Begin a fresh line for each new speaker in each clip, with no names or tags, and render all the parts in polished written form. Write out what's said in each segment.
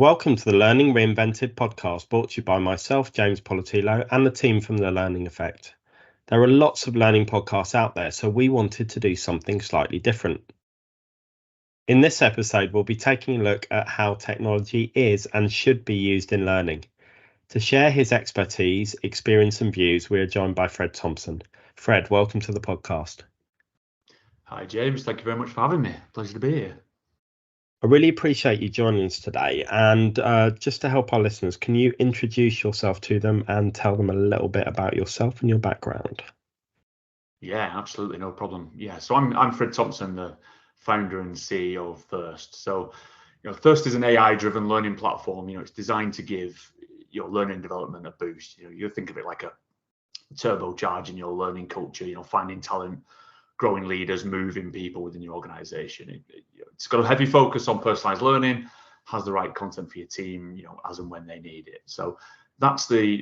Welcome to the Learning Reinvented Podcast, brought to you by myself, James Poletyllo, and the team from The Learning Effect. There are lots of learning podcasts out there, so we wanted to do something slightly different. In this episode, we'll be taking a look at how technology is and should be used in learning. To share his expertise, experience, and views, we are joined by Fred Thompson. Fred, welcome to the podcast.
Hi, James. Thank you very much for having me. Pleasure to be here.
I really appreciate you joining us today. And just to help our listeners, can you introduce yourself to them and tell them a little bit about yourself and your background?
Yeah, absolutely. No problem. Yeah, so I'm Fred Thompson, the founder and CEO of Thirst. So, Thirst is an AI-driven learning platform. It's designed to give your learning and development a boost. You think of it like a turbocharging your learning culture, finding talent, growing leaders, moving people within your organization. It's got a heavy focus on personalized learning, has the right content for your team, as and when they need it. So that's the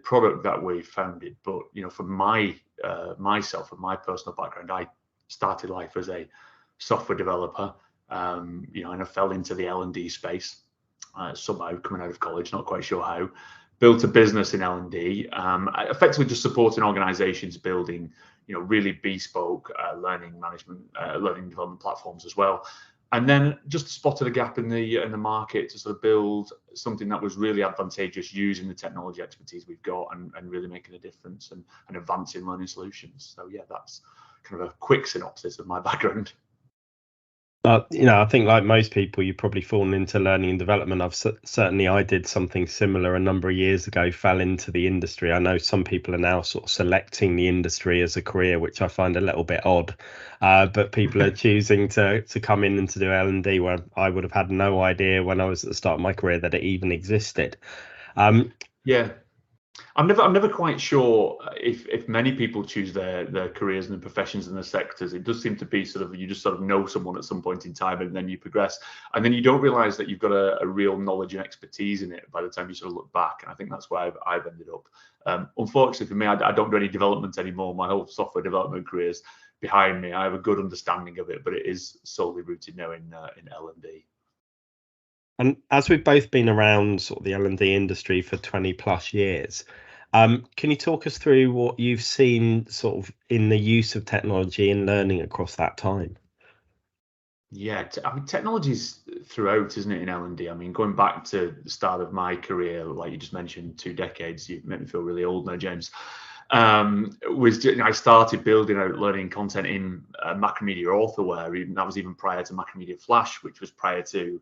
product that we founded. But for myself and my personal background, I started life as a software developer, and I fell into the L&D space somehow coming out of college, not quite sure how. Built a business in L&D, effectively just supporting organizations building really bespoke learning management, learning development platforms as well. And then just spotted a gap in the market to sort of build something that was really advantageous using the technology expertise we've got and really making a difference and advancing learning solutions. So yeah, that's kind of a quick synopsis of my background.
I think like most people, you've probably fallen into learning and development. I did something similar a number of years ago, fell into the industry. I know some people are now sort of selecting the industry as a career, which I find a little bit odd. But people are choosing to come in and to do L&D, where I would have had no idea when I was at the start of my career that it even existed.
Yeah. I'm never quite sure if many people choose their careers and the professions and the sectors. It does seem to be sort of you just sort of know someone at some point in time and then you progress, and then you don't realize that you've got a real knowledge and expertise in it by the time you sort of look back. And I think that's where I've ended up. Unfortunately for me, I don't do any development anymore. My whole software development career is behind me. I have a good understanding of it, but it is solely rooted now in L&D.
And as we've both been around sort of the L&D industry for 20 plus years, can you talk us through what you've seen sort of in the use of technology in learning across that time?
Yeah, technology's throughout, isn't it, in L&D? I mean, going back to the start of my career, like you just mentioned, 2 decades, you make me feel really old now, James. I started building out learning content in Macromedia Authorware. That was even prior to Macromedia Flash, which was prior to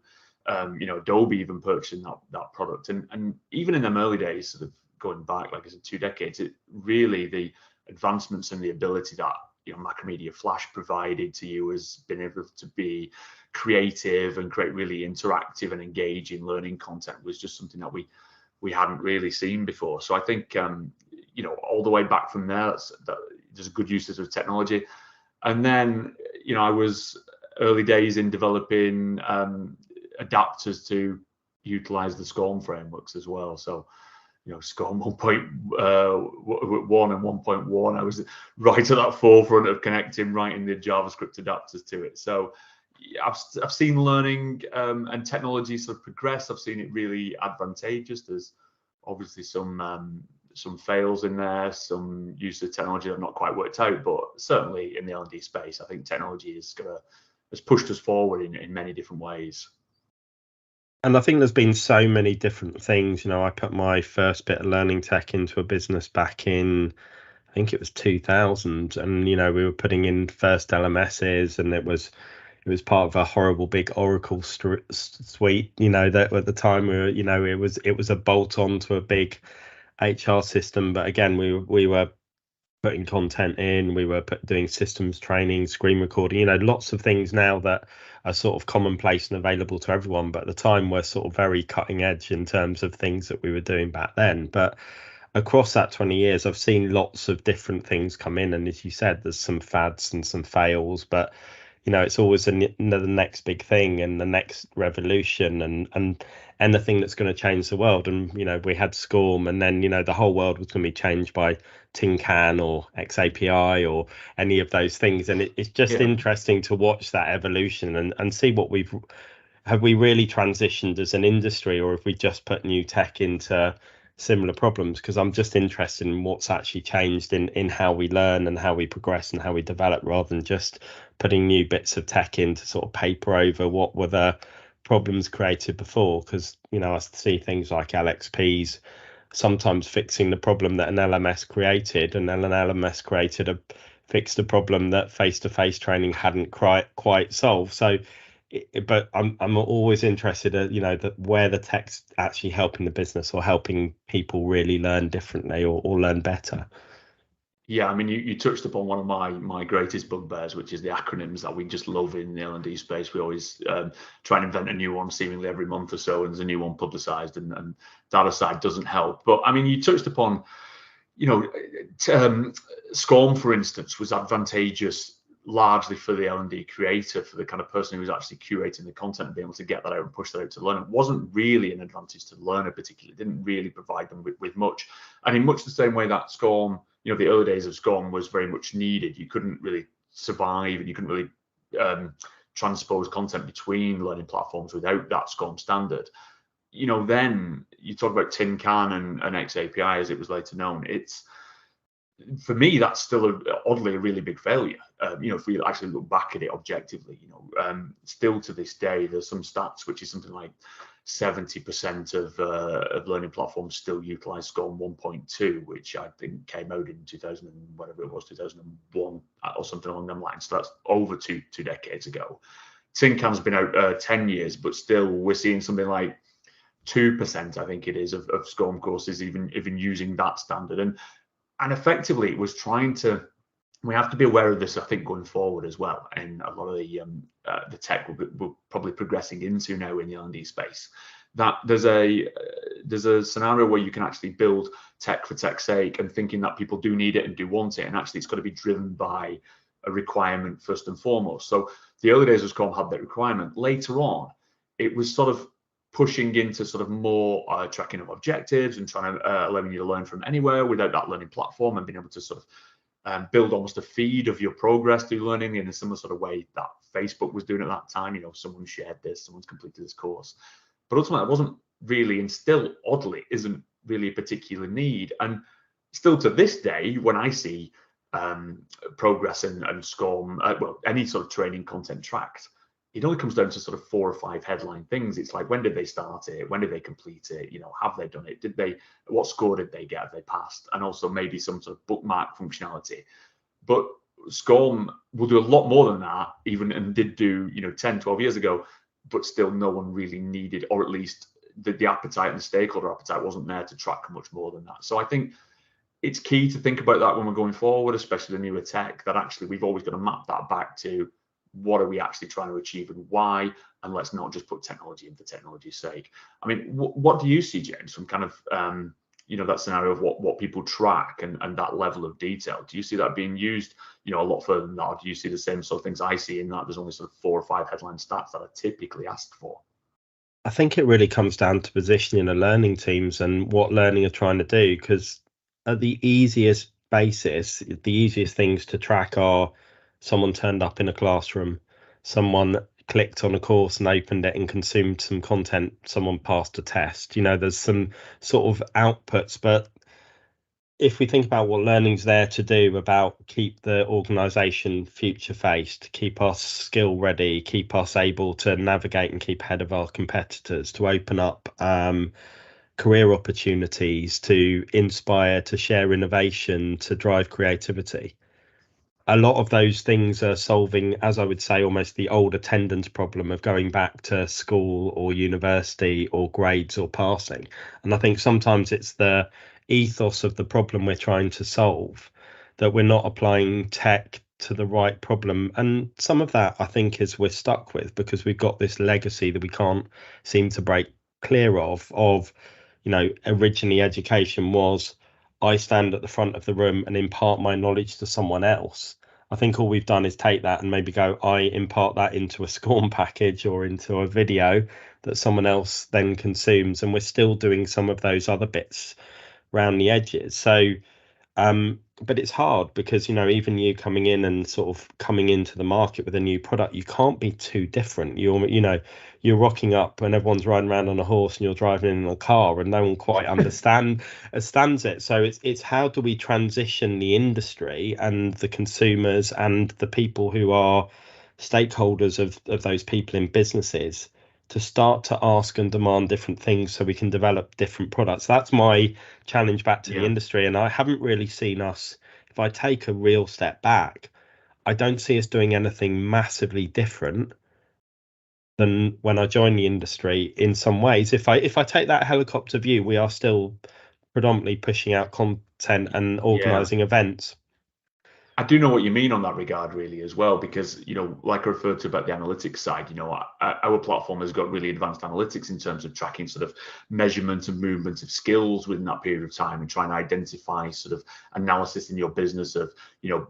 Adobe even purchasing that product. And even in them early days, sort of going back, like I said, 2 decades, it really, the advancements and the ability that Macromedia Flash provided to you as being able to be creative and create really interactive and engaging learning content was just something that we hadn't really seen before. So I think all the way back from there, there's good uses of technology. And then I was early days in developing adapters to utilize the SCORM frameworks as well. So, SCORM 1.1 and 1.1, I was right at that forefront of connecting, writing the JavaScript adapters to it. So I've seen learning and technology sort of progress. I've seen it really advantageous. There's obviously some fails in there, some use of technology that have not quite worked out, but certainly in the L&D space, I think technology has pushed us forward in many different ways.
And I think there's been so many different things. I put my first bit of learning tech into a business back in, I think it was 2000. And, we were putting in first LMSs, and it was part of a horrible big Oracle suite, that at the time it was a bolt on to a big HR system. But again, we were putting content in, we were doing systems training, screen recording, lots of things now that are sort of commonplace and available to everyone, but at the time we're sort of very cutting edge in terms of things that we were doing back then. But across that 20 years, I've seen lots of different things come in, and as you said, there's some fads and some fails, but it's always the next big thing and the next revolution and anything that's going to change the world. And we had SCORM, and then the whole world was going to be changed by Tin Can or XAPI or any of those things. And it's just interesting to watch that evolution and see what we've have we really transitioned as an industry, or have we just put new tech into similar problems? Because I'm just interested in what's actually changed in how we learn and how we progress and how we develop, rather than just putting new bits of tech in to sort of paper over what were the problems created before. Because, you know, I see things like LXPs sometimes fixing the problem that an LMS created, and then an LMS created fixed a problem that face-to-face training hadn't quite solved. So but I'm always interested in, you know, that where the tech's actually helping the business or helping people really learn differently or learn better.
Yeah, I mean, you touched upon one of my greatest bugbears, which is the acronyms that we just love in the L&D space. We always try and invent a new one seemingly every month or so, and there's a new one publicized, and that aside doesn't help. But I mean, you touched upon, you know, SCORM, for instance, was advantageous largely for the L&D creator, for the kind of person who was actually curating the content and being able to get that out and push that out to learner. It wasn't really an advantage to the learner particularly. It didn't really provide them with much. And in much the same way that SCORM, you know, the early days of SCORM was very much needed. You couldn't really survive, and you couldn't really transpose content between learning platforms without that SCORM standard. You know, then you talk about Tin Can and XAPI, as it was later known. It's, for me, that's still oddly a really big failure. You know, if we actually look back at it objectively, you know, still to this day, there's some stats which is something like 70% of learning platforms still utilize SCORM 1.2, which I think came out in 2000 and whatever it was, 2001 or something along them lines. So that's over two decades ago. Tin Can's been out 10 years, but still we're seeing something like 2%, I think it is, of SCORM courses even using that standard. And effectively, it was trying to. We have to be aware of this, I think, going forward as well. And a lot of the tech we're probably progressing into now in the L&D space. That there's a scenario where you can actually build tech for tech's sake, and thinking that people do need it and do want it, and actually it's got to be driven by a requirement first and foremost. So the early days of SCORM had that requirement. Later on, it was sort of pushing into sort of more tracking of objectives and trying to allowing you to learn from anywhere without that learning platform, and being able to sort of build almost a feed of your progress through learning in a similar sort of way that Facebook was doing at that time. You know, someone shared this, someone's completed this course. But ultimately, it wasn't really, and still oddly isn't really a particular need. And still to this day, when I see progress and SCORM, well, any sort of training content tracked, it only comes down to sort of 4 or 5 headline things. It's like, when did they start it? When did they complete it? You know, have they done it? Did they? What score did they get? Have they passed? And also maybe some sort of bookmark functionality. But SCORM will do a lot more than that, even, and did do, you know, 10, 12 years ago, but still no one really needed, or at least the appetite and the stakeholder appetite wasn't there to track much more than that. So I think it's key to think about that when we're going forward, especially the newer tech, that actually we've always got to map that back to what are we actually trying to achieve and why, and let's not just put technology in for technology's sake. I mean, what do you see, James, from kind of you know, that scenario of what people track and that level of detail? Do you see that being used, you know, a lot further than that? Or do you see the same sort of things I see in that there's only sort of 4 or 5 headline stats that are typically asked for?
I think it really comes down to positioning the learning teams and what learning are trying to do, because at the easiest basis, the easiest things to track are someone turned up in a classroom, someone clicked on a course and opened it and consumed some content, someone passed a test. You know, there's some sort of outputs, but if we think about what learning's there to do, about keep the organization future faced, keep us skill ready, keep us able to navigate and keep ahead of our competitors, to open up career opportunities, to inspire, to share innovation, to drive creativity. A lot of those things are solving, as I would say, almost the old attendance problem of going back to school or university or grades or passing. And I think sometimes it's the ethos of the problem we're trying to solve, that we're not applying tech to the right problem. And some of that, I think, is we're stuck with because we've got this legacy that we can't seem to break clear of, you know, originally education was, I stand at the front of the room and impart my knowledge to someone else. I think all we've done is take that and maybe go, I impart that into a SCORM package or into a video that someone else then consumes. And we're still doing some of those other bits around the edges. So but it's hard because, even you coming in and sort of coming into the market with a new product, you can't be too different. You're rocking up and everyone's riding around on a horse and you're driving in a car and no one quite understands it. So it's how do we transition the industry and the consumers and the people who are stakeholders of those people in businesses to start to ask and demand different things so we can develop different products. That's my challenge back to the
Yeah.
industry. And I haven't really seen us, if I take a real step back, I don't see us doing anything massively different than when I joined the industry in some ways. If I take that helicopter view, we are still predominantly pushing out content and
Yeah.
organizing events.
I do know what you mean on that regard, really, as well, because, like I referred to about the analytics side, our platform has got really advanced analytics in terms of tracking sort of measurement and movement of skills within that period of time and trying to identify sort of analysis in your business of,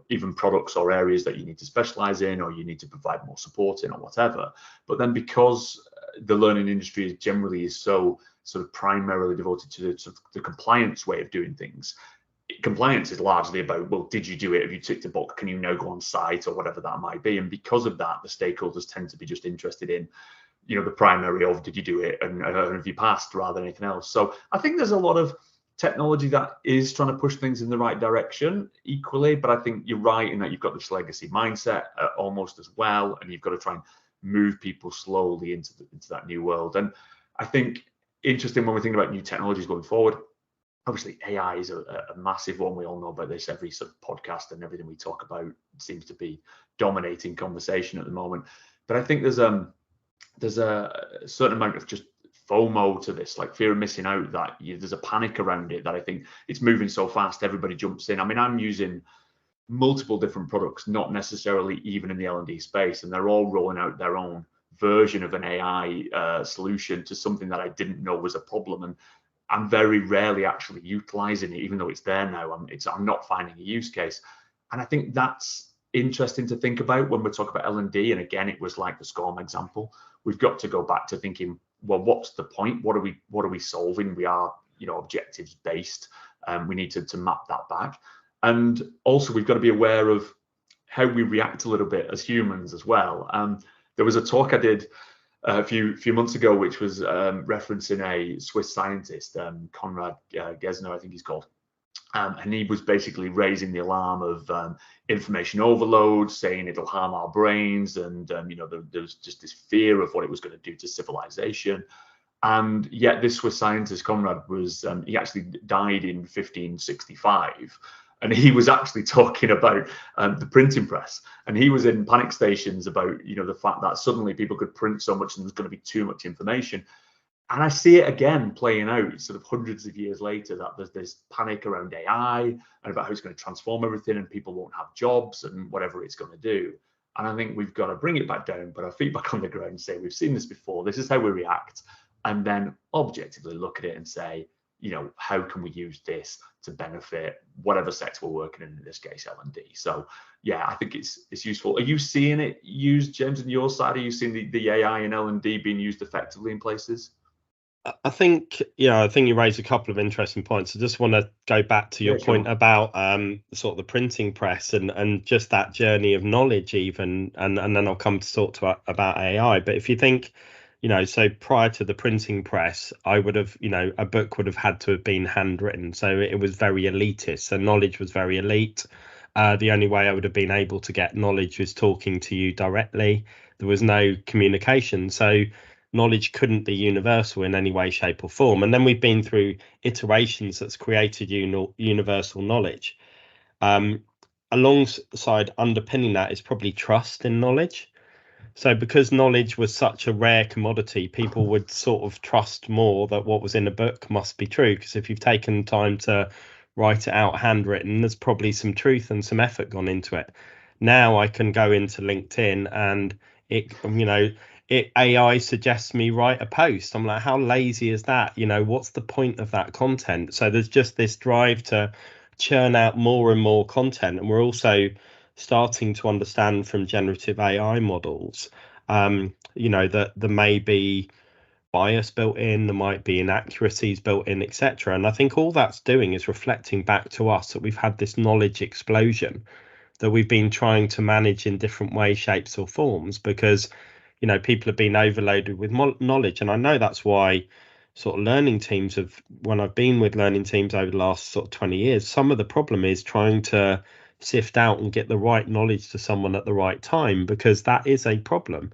even products or areas that you need to specialize in or you need to provide more support in or whatever. But then because the learning industry generally is so sort of primarily devoted to the compliance way of doing things, compliance is largely about, well, did you do it? Have you ticked a box? Can you now go on site or whatever that might be? And because of that, the stakeholders tend to be just interested in, the primary of did you do it and have you passed rather than anything else. So I think there's a lot of technology that is trying to push things in the right direction equally, but I think you're right in that you've got this legacy mindset almost as well, and you've got to try and move people slowly into that new world. And I think interesting when we think about new technologies going forward, obviously AI is a massive one. We all know about this. Every sort of podcast and everything we talk about seems to be dominating conversation at the moment. But I think there's a certain amount of just FOMO to this, like fear of missing out, that there's a panic around it, that I think it's moving so fast, everybody jumps in. I mean, I'm using multiple different products, not necessarily even in the L&D space, and they're all rolling out their own version of an AI solution to something that I didn't know was a problem. And I'm very rarely actually utilizing it, even though it's there now. I'm not finding a use case, and I think that's interesting to think about when we talk about L&D. And again, it was like the SCORM example. We've got to go back to thinking, well, what's the point? What are we solving? We are, objectives based. We need to map that back, and also we've got to be aware of how we react a little bit as humans as well. There was a talk I did a few months ago, which was referencing a Swiss scientist, Konrad Gesner, I think he's called. And he was basically raising the alarm of information overload, saying it'll harm our brains. And, there was just this fear of what it was going to do to civilization. And yet this Swiss scientist, Konrad, he actually died in 1565. And he was actually talking about the printing press, and he was in panic stations about the fact that suddenly people could print so much and there's going to be too much information. And I see it again playing out sort of hundreds of years later, that there's this panic around AI and about how it's going to transform everything and people won't have jobs and whatever it's going to do. And I think we've got to bring it back down, put our feet back on the ground and say, we've seen this before, this is how we react, and then objectively look at it and say, how can we use this to benefit whatever sector we're working in this case, L&D. So yeah, I think it's useful. Are you seeing it used, James, on your side? Are you seeing the AI and L&D being used effectively in places?
I think you raised a couple of interesting points. I just want to go back to your point about sort of the printing press and just that journey of knowledge even, and then I'll come to talk about AI. But if you think, so prior to the printing press, I would have, a book would have had to have been handwritten. So it was very elitist. So knowledge was very elite. The only way I would have been able to get knowledge was talking to you directly. There was no communication. So knowledge couldn't be universal in any way, shape, or form. And then we've been through iterations that's created universal knowledge. Alongside underpinning that is probably trust in knowledge. So because knowledge was such a rare commodity, people would sort of trust more that what was in a book must be true. Because if you've taken time to write it out handwritten, there's probably some truth and some effort gone into it. Now I can go into LinkedIn and AI suggests me write a post. I'm like, how lazy is that? What's the point of that content? So there's just this drive to churn out more and more content. And we're also starting to understand from generative AI models, that there may be bias built in, there might be inaccuracies built in, etc. And I think all that's doing is reflecting back to us that we've had this knowledge explosion that we've been trying to manage in different ways, shapes, or forms, because people have been overloaded with knowledge. And I know that's why sort of learning teams have, when I've been with learning teams over the last sort of 20 years, some of the problem is trying to sift out and get the right knowledge to someone at the right time, because that is a problem.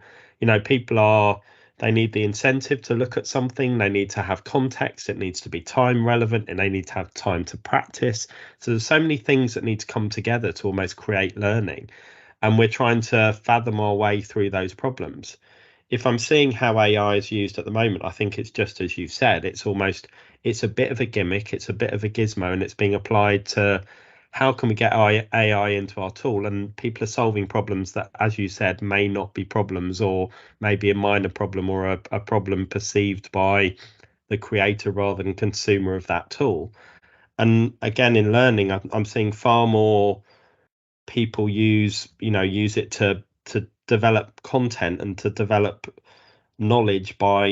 They need the incentive to look at something, they need to have context, it needs to be time relevant, and they need to have time to practice. So there's so many things that need to come together to almost create learning, and we're trying to fathom our way through those problems. If I'm seeing how AI is used at the moment, I think it's just as you said, it's a bit of a gimmick, it's a bit of a gizmo, and it's being applied to how can we get AI into our tool. And people are solving problems that, as you said, may not be problems, or maybe a minor problem, or a problem perceived by the creator rather than consumer of that tool. And again, in learning, I'm seeing far more people use it to develop content and to develop knowledge by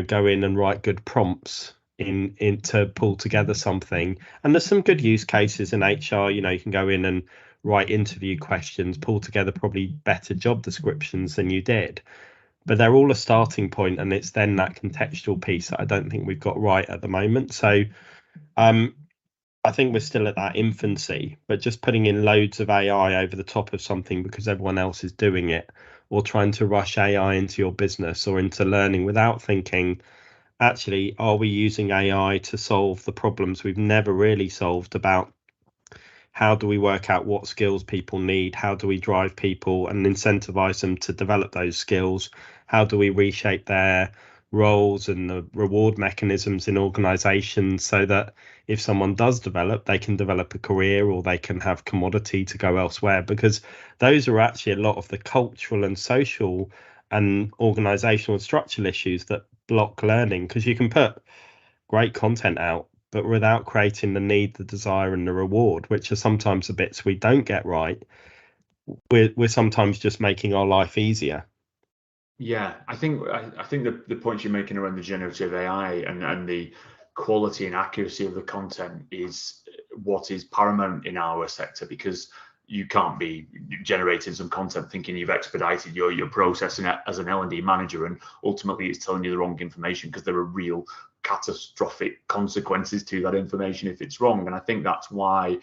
go in and write good prompts in to pull together something. And there's some good use cases in HR. You can go in and write interview questions, pull together probably better job descriptions than you did, but they're all a starting point, and it's then that contextual piece that I don't think we've got right at the moment. So I think we're still at that infancy, but just putting in loads of AI over the top of something because everyone else is doing it, or trying to rush AI into your business or into learning without thinking, actually, are we using AI to solve the problems we've never really solved about how do we work out what skills people need? How do we drive people and incentivize them to develop those skills? How do we reshape their roles and the reward mechanisms in organizations so that if someone does develop, they can develop a career or they can have commodity to go elsewhere? Because those are actually a lot of the cultural and social and organizational and structural issues that block learning, because you can put great content out, but without creating the need, the desire, and the reward, which are sometimes the bits we don't get right, we're sometimes just making our life easier.
Yeah, I think the points you're making around the generative AI and the quality and accuracy of the content is what is paramount in our sector, because you can't be generating some content thinking you've expedited your process as an L&D manager, and ultimately it's telling you the wrong information, because there are real catastrophic consequences to that information if it's wrong. And I think that's why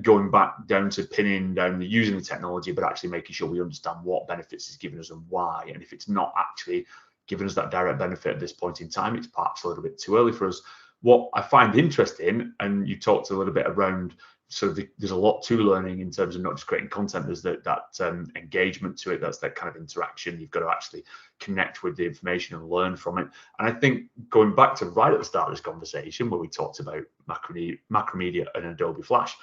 going back down to pinning down using the technology, but actually making sure we understand what benefits it's giving us and why. And if it's not actually giving us that direct benefit at this point in time, it's perhaps a little bit too early for us. What I find interesting, and you talked a little bit around, so there's a lot to learning in terms of not just creating content. There's that engagement to it. That's that kind of interaction. You've got to actually connect with the information and learn from it. And I think going back to right at the start of this conversation where we talked about Macromedia and Adobe Flash,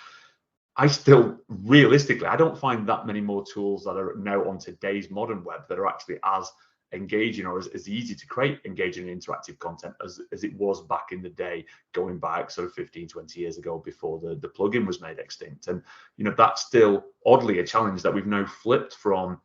I still, realistically, I don't find that many more tools that are now on today's modern web that are actually as engaging or as easy to create engaging and interactive content as it was back in the day, going back sort of 15, 20 years ago before the plugin was made extinct. And, that's still oddly a challenge that we've now flipped from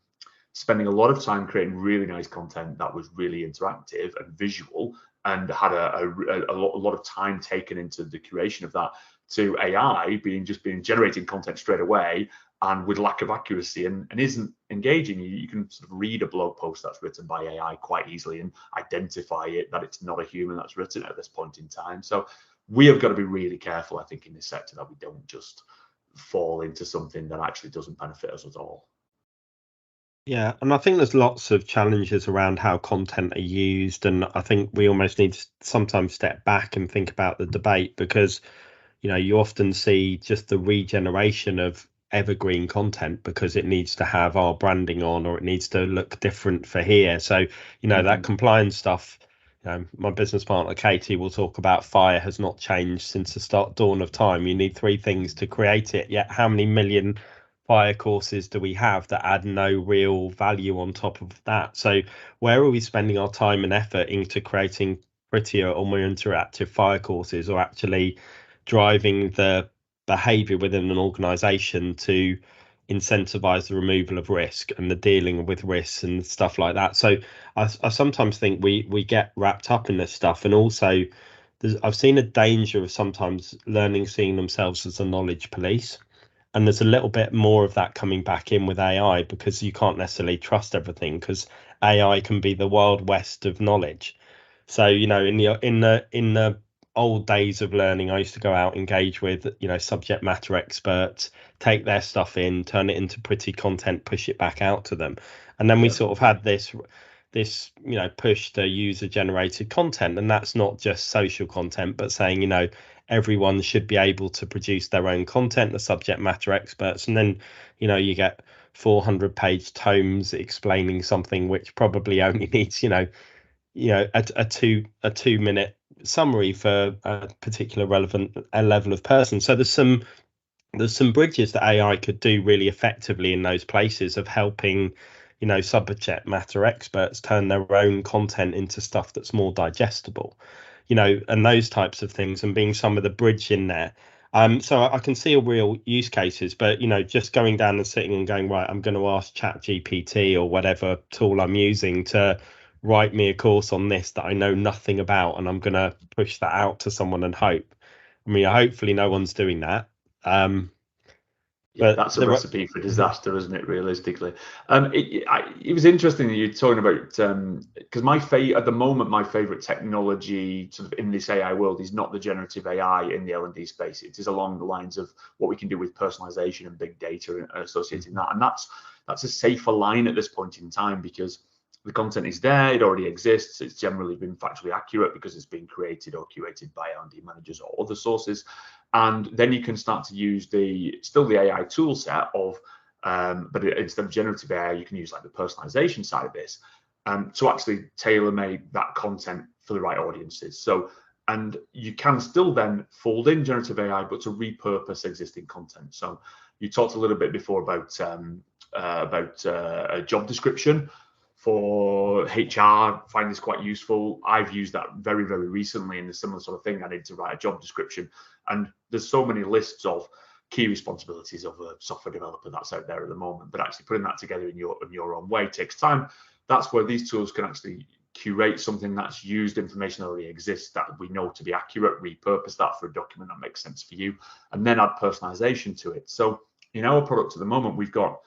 spending a lot of time creating really nice content that was really interactive and visual and had a lot of time taken into the curation of that, to AI being generating content straight away and with lack of accuracy and isn't engaging. You can sort of read a blog post that's written by AI quite easily and identify it that it's not a human that's written it at this point in time. So we have got to be really careful, I think, in this sector, that we don't just fall into something that actually doesn't benefit us at all.
Yeah, and I think there's lots of challenges around how content are used, and I think we almost need to sometimes step back and think about the debate, because you often see just the regeneration of evergreen content because it needs to have our branding on, or it needs to look different for here. So that compliance stuff, my business partner Katie will talk about fire has not changed since the dawn of time. You need three things to create it, yet how many million fire courses do we have that add no real value on top of that? So where are we spending our time and effort into creating prettier or more interactive fire courses, or actually driving the behavior within an organization to incentivize the removal of risk and the dealing with risks and stuff like that. So I sometimes think we get wrapped up in this stuff, and also I've seen a danger of sometimes learning seeing themselves as a knowledge police. And there's a little bit more of that coming back in with AI, because you can't necessarily trust everything, because AI can be the wild west of knowledge. So, in the old days of learning, I used to go out, engage with, subject matter experts, take their stuff in, turn it into pretty content, push it back out to them. And then we sort of had this push to user generated content, and that's not just social content, but saying, everyone should be able to produce their own content, the subject matter experts. And then you get 400-page tomes explaining something which probably only needs a 2 minute summary for a particular relevant level of person. So there's some bridges that AI could do really effectively in those places of helping subject matter experts turn their own content into stuff that's more digestible, and those types of things, and being some of the bridge in there. So I can see a real use cases, but just going down and sitting and going, right, I'm going to ask ChatGPT or whatever tool I'm using to write me a course on this that I know nothing about, and I'm going to push that out to someone and hope. I mean, hopefully no one's doing that.
Yeah, that's a recipe for disaster, isn't it? Realistically, it was interesting that you're talking about, because at the moment, my favorite technology sort of in this AI world is not the generative AI in the L&D space. It is along the lines of what we can do with personalization and big data associated in that, and that's a safer line at this point in time, because the content is there, it already exists, it's generally been factually accurate because it's been created or curated by L&D managers or other sources. And then you can start to use the AI tool set of, but instead of generative AI, you can use like the personalization side of this to actually tailor-make that content for the right audiences. So, and you can still then fold in generative AI, but to repurpose existing content. So you talked a little bit before about a job description. For HR, find this quite useful. I've used that very, very recently in a similar sort of thing. I need to write a job description, and there's so many lists of key responsibilities of a software developer that's out there at the moment. But actually putting that together in your own way takes time. That's where these tools can actually curate something that's used information that already exists that we know to be accurate, repurpose that for a document that makes sense for you, and then add personalization to it. So in our product at the moment, we've got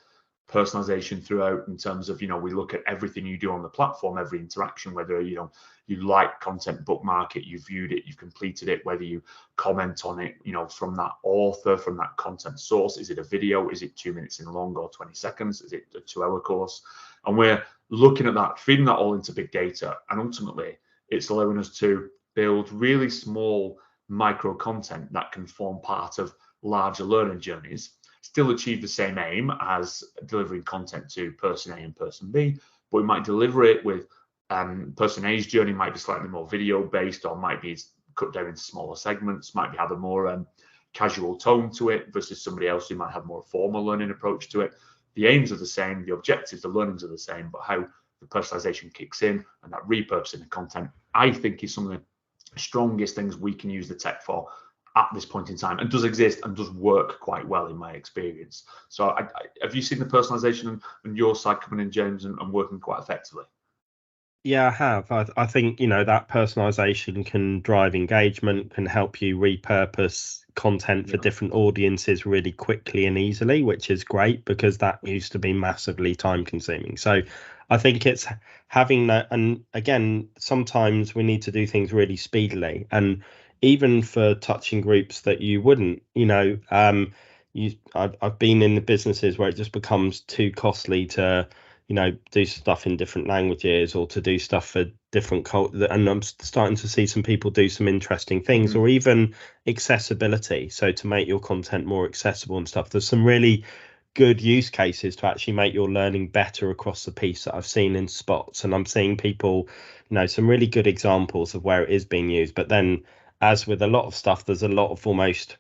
personalization throughout, in terms of, we look at everything you do on the platform, every interaction, whether you like content, bookmark it, you've viewed it, you've completed it, whether you comment on it, from that author, from that content source. Is it a video? Is it 2 minutes in long or 20 seconds? Is it a 2-hour course? And we're looking at that, feeding that all into big data, and ultimately it's allowing us to build really small micro content that can form part of larger learning journeys, still achieve the same aim as delivering content to person A and person B, but we might deliver it with person A's journey might be slightly more video based, or might be cut down into smaller segments, might have a more casual tone to it, versus somebody else who might have more formal learning approach to it. The aims are the same, the objectives, the learnings are the same, but how the personalization kicks in and that repurposing the content, I think, is some of the strongest things we can use the tech for at this point in time, and does exist and does work quite well in my experience. So have you seen the personalization on your side coming in, James, and working quite effectively?
Yeah, I have. I think, that personalization can drive engagement, can help you repurpose content for different audiences really quickly and easily, which is great, because that used to be massively time consuming. So I think it's having that. And again, sometimes we need to do things really speedily, and even for touching groups that you wouldn't, I've been in the businesses where it just becomes too costly to do stuff in different languages, or to do stuff for different culture. And I'm starting to see some people do some interesting things, or even accessibility. So to make your content more accessible and stuff, there's some really good use cases to actually make your learning better across the piece that I've seen in spots. And I'm seeing people, some really good examples of where it is being used. But then, as with a lot of stuff, there's a lot of almost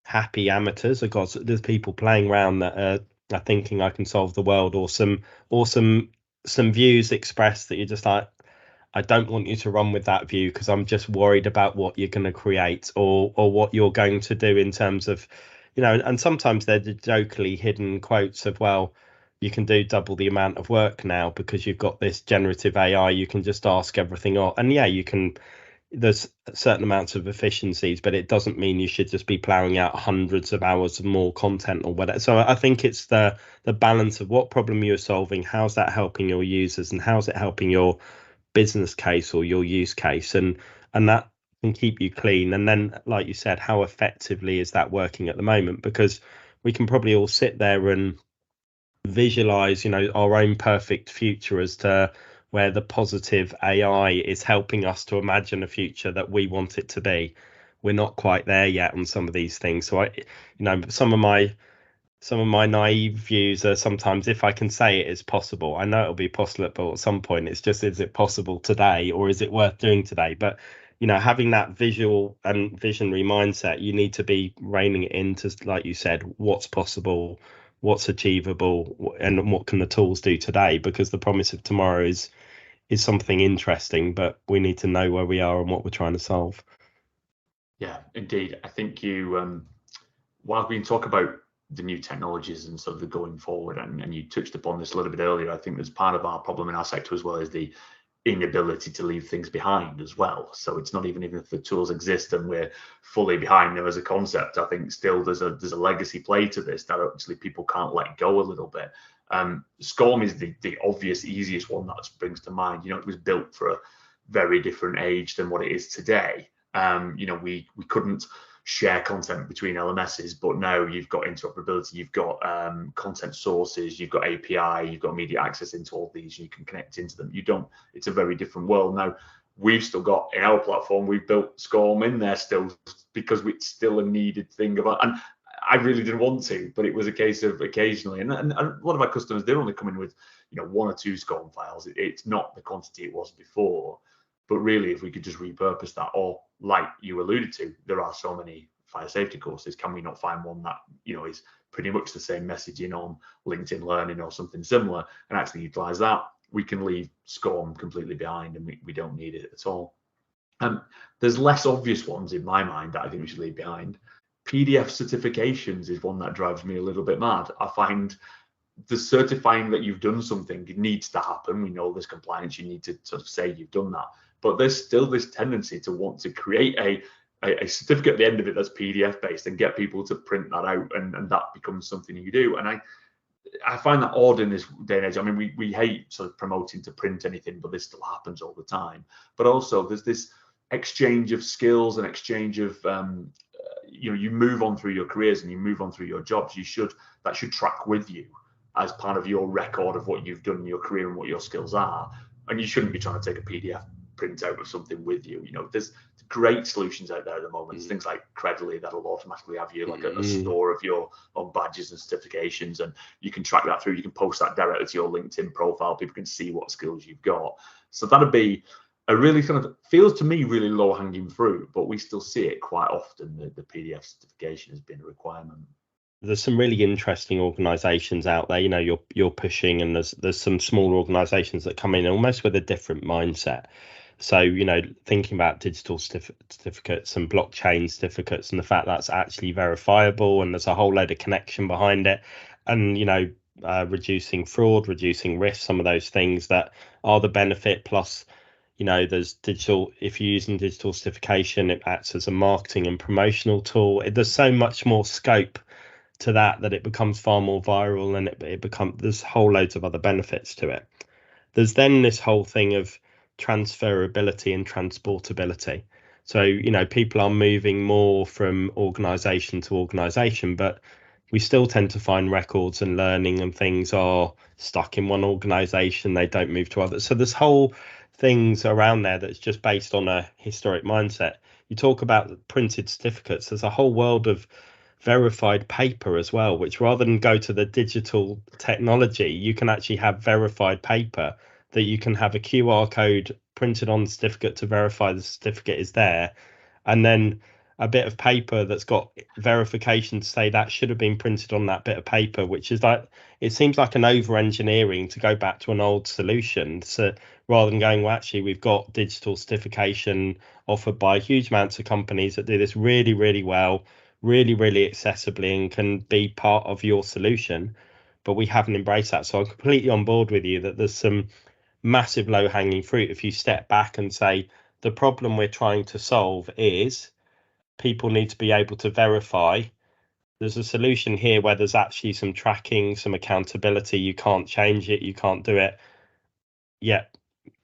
happy amateurs. Of course, there's people playing around that are thinking I can solve the world, or some views expressed that you're just like, I don't want you to run with that view, because I'm just worried about what you're going to create, or what you're going to do in terms of and sometimes they're the jokingly hidden quotes of, well, you can do double the amount of work now because you've got this generative AI. You can just ask everything, and yeah, you can. There's certain amounts of efficiencies, but it doesn't mean you should just be plowing out hundreds of hours of more content or whatever. So I think it's the balance of what problem you're solving, how's that helping your users, and how's it helping your business case or your use case, and that can keep you clean. And then, like you said, how effectively is that working at the moment? Because we can probably all sit there and visualize, our own perfect future as to where the positive AI is helping us to imagine a future that we want it to be. We're not quite there yet on some of these things. So some of my naive views are sometimes, if I can say it is possible, I know it'll be possible at some point. It's just, is it possible today, or is it worth doing today? But having that visual and visionary mindset, you need to be reining it into, like you said, what's possible, what's achievable, and what can the tools do today? Because the promise of tomorrow is something interesting, but we need to know where we are and what we're trying to solve.
Yeah, indeed. I think while we talk about the new technologies and sort of the going forward, and you touched upon this a little bit earlier, I think there's part of our problem in our sector as well is the inability to leave things behind as well. So it's not even if the tools exist and we're fully behind them as a concept, I think still there's a legacy play to this that actually people can't let go a little bit. SCORM is the obvious easiest one that springs to mind. It was built for a very different age than what it is today. We couldn't share content between LMSs, but now you've got interoperability, you've got content sources, you've got API, you've got immediate access into all these, you can connect into them. It's a very different world. Now, we've still got, in our platform, we've built SCORM in there still because it's still a needed thing. And I really didn't want to, but it was a case of occasionally, and a lot of our customers, they're only coming with, 1 or 2 SCORM files. It's not the quantity it was before. But really, if we could just repurpose that, or like you alluded to, there are so many fire safety courses. Can we not find one that is pretty much the same messaging on LinkedIn Learning or something similar, and actually utilize that? We can leave SCORM completely behind, and we don't need it at all. There's less obvious ones in my mind that I think we should leave behind. PDF certifications is one that drives me a little bit mad. I find the certifying that you've done something needs to happen. We know there's compliance. You need to sort of say you've done that. But there's still this tendency to want to create a certificate at the end of it that's PDF based and get people to print that out, and that becomes something you do. And I find that odd in this day and age. I mean, we hate sort of promoting to print anything, but this still happens all the time. But also there's this exchange of skills and exchange of you move on through your careers and you move on through your jobs. That should track with you as part of your record of what you've done in your career and what your skills are. And you shouldn't be trying to take a PDF printout of something with you. There's great solutions out there at the moment. There's things like Credly that'll automatically have you like a store of your own badges and certifications, and you can track that through. You can post that directly to your LinkedIn profile. People can see what skills you've got. So that'd be a really kind of, feels to me really low hanging fruit, but we still see it quite often. The PDF certification has been a requirement.
There's some really interesting organizations out there, you're pushing, and there's some smaller organizations that come in almost with a different mindset. So, thinking about digital certificates and blockchain certificates, and the fact that's actually verifiable, and there's a whole load of connection behind it, and, reducing fraud, reducing risk, some of those things that are the benefit. Plus, there's digital, if you're using digital certification, it acts as a marketing and promotional tool. There's so much more scope to that it becomes far more viral, and it becomes, there's whole loads of other benefits to it. There's then this whole thing of transferability and transportability. So, people are moving more from organization to organization, but we still tend to find records and learning and things are stuck in one organization. They don't move to others. So there's whole things around there that's just based on a historic mindset. You talk about printed certificates. There's a whole world of verified paper as well, which rather than go to the digital technology, you can actually have verified paper that you can have a QR code printed on the certificate to verify the certificate is there, and then a bit of paper that's got verification to say that should have been printed on that bit of paper, which is like, it seems like an over engineering to go back to an old solution. So rather than going, well, actually we've got digital certification offered by huge amounts of companies that do this really, really well. really, really accessibly and can be part of your solution, but we haven't embraced that. So I'm completely on board with you that there's some massive low-hanging fruit if you step back and say the problem we're trying to solve is people need to be able to verify. There's a solution here where there's actually some tracking, some accountability. You can't change it, you can't do it yet.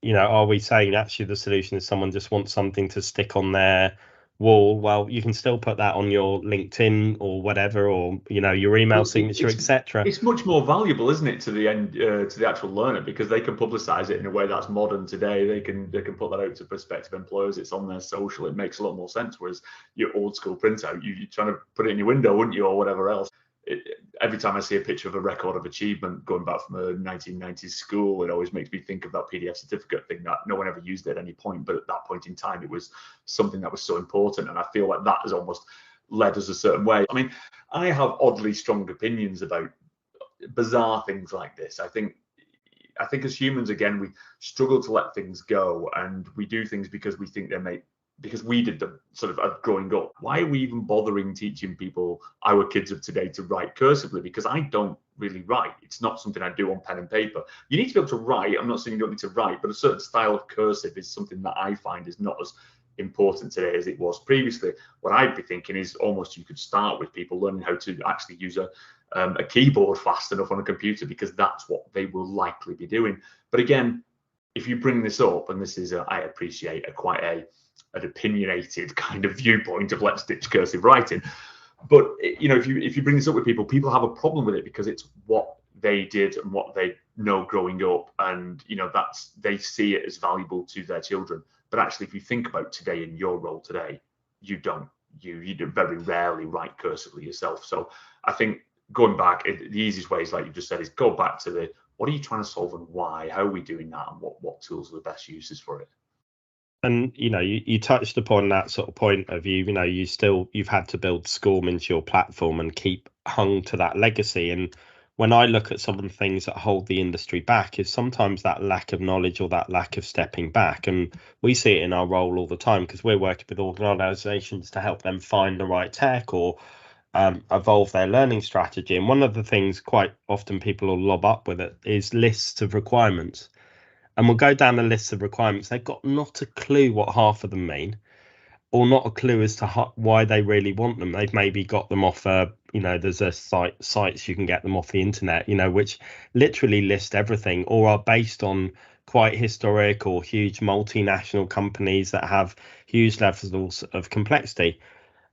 Are we saying actually the solution is someone just wants something to stick on their wall? Well, you can still put that on your LinkedIn or whatever, or your email signature, etc.
It's much more valuable, isn't it, to the end, to the actual learner, because they can publicize it in a way that's modern today. They can put that out to prospective employers. It's on their social. It makes a lot more sense. Whereas your old school printout, you're trying to put it in your window, wouldn't you, or whatever else. Every time I see a picture of a record of achievement going back from a 1990s school, it always makes me think of that PDF certificate thing that no one ever used at any point, but at that point in time, it was something that was so important. And I feel like that has almost led us a certain way. I mean, I have oddly strong opinions about bizarre things like this. I think as humans, again, we struggle to let things go, and we do things because we think because we did them sort of growing up. Why are we even bothering teaching people, our kids of today, to write cursively? Because I don't really write. It's not something I do on pen and paper. You need to be able to write. I'm not saying you don't need to write, but a certain style of cursive is something that I find is not as important today as it was previously. What I'd be thinking is almost you could start with people learning how to actually use a keyboard fast enough on a computer, because that's what they will likely be doing. But again, if you bring this up, and this is I appreciate quite an opinionated kind of viewpoint of let's ditch cursive writing, but if you bring this up with people have a problem with it because it's what they did and what they know growing up, and that's, they see it as valuable to their children. But actually, if you think about today, in your role today, you don't. You do very rarely write cursively yourself. So I think going back, the easiest way is, like you just said, is go back to what are you trying to solve and why? How are we doing that, and what tools are the best uses for it?
And you touched upon that sort of point of view. You've had to build SCORM into your platform and keep hung to that legacy. And when I look at some of the things that hold the industry back, is sometimes that lack of knowledge or that lack of stepping back. And we see it in our role all the time, because we're working with organizations to help them find the right tech or evolve their learning strategy. And one of the things quite often people will lob up with it is lists of requirements. And we'll go down the list of requirements. They've got not a clue what half of them mean, or not a clue as to why they really want them. They've maybe got them off there's a sites you can get them off the internet, which literally list everything, or are based on quite historic or huge multinational companies that have huge levels of complexity.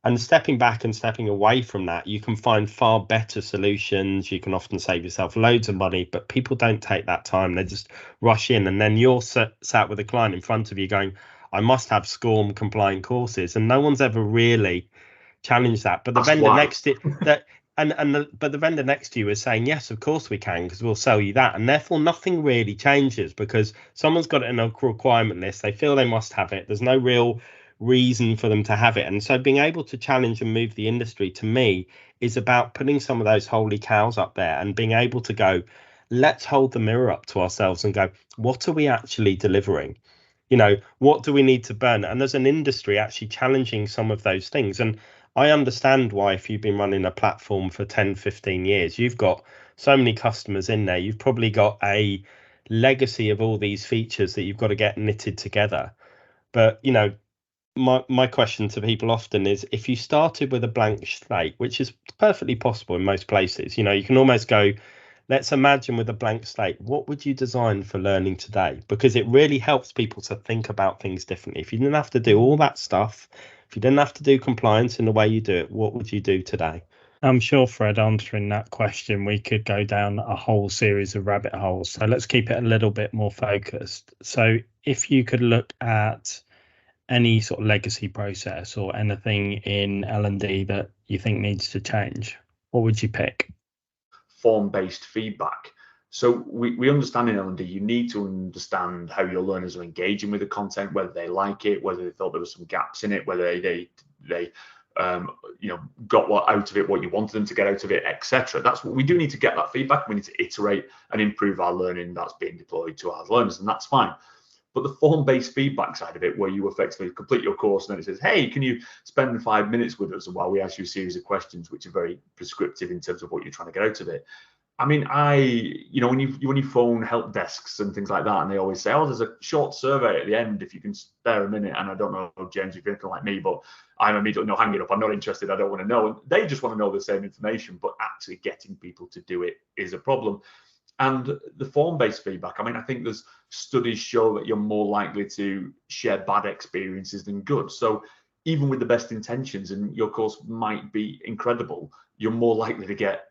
And stepping back and stepping away from that, you can find far better solutions. You can often save yourself loads of money, but people don't take that time. They just rush in, and then you're sat with a client in front of you going, I must have SCORM compliant courses, and no one's ever really challenged that. But the vendor next to but the vendor next to you is saying, yes, of course we can, because we'll sell you that. And therefore nothing really changes, because someone's got it in a requirement list. They feel they must have it. There's no real reason for them to have it. And so being able to challenge and move the industry, to me, is about putting some of those holy cows up there and being able to go, let's hold the mirror up to ourselves and go, what are we actually delivering? What do we need to burn? And there's an industry actually challenging some of those things. And I understand why, if you've been running a platform for 10, 15 years, you've got so many customers in there, you've probably got a legacy of all these features that you've got to get knitted together. But, my question to people often is, if you started with a blank slate, which is perfectly possible in most places, you can almost go, let's imagine with a blank slate, what would you design for learning today? Because it really helps people to think about things differently. If you didn't have to do all that stuff, if you didn't have to do compliance in the way you do it, what would you do today? I'm sure, Fred, answering that question, we could go down a whole series of rabbit holes. So let's keep it a little bit more focused. So if you could look at any sort of legacy process or anything in L&D that you think needs to change, what would you pick?
Form-based feedback. So we understand in L&D, you need to understand how your learners are engaging with the content, whether they like it, whether they thought there were some gaps in it, whether they got what out of it, what you wanted them to get out of it, etc. That's what we do. Need to get that feedback. We need to iterate and improve our learning that's being deployed to our learners, and that's fine. But the form-based feedback side of it, where you effectively complete your course and then it says, hey, can you spend 5 minutes with us while we ask you a series of questions, which are very prescriptive in terms of what you're trying to get out of it. I mean, when you phone help desks and things like that, and they always say, oh, there's a short survey at the end if you can spare a minute. And I don't know, James, if you're anything like me, but I'm immediately, no, hang it up. I'm not interested. I don't want to know. And they just want to know the same information, but actually getting people to do it is a problem. And the form-based feedback, I mean, I think there's studies show that you're more likely to share bad experiences than good. So even with the best intentions, and your course might be incredible, you're more likely to get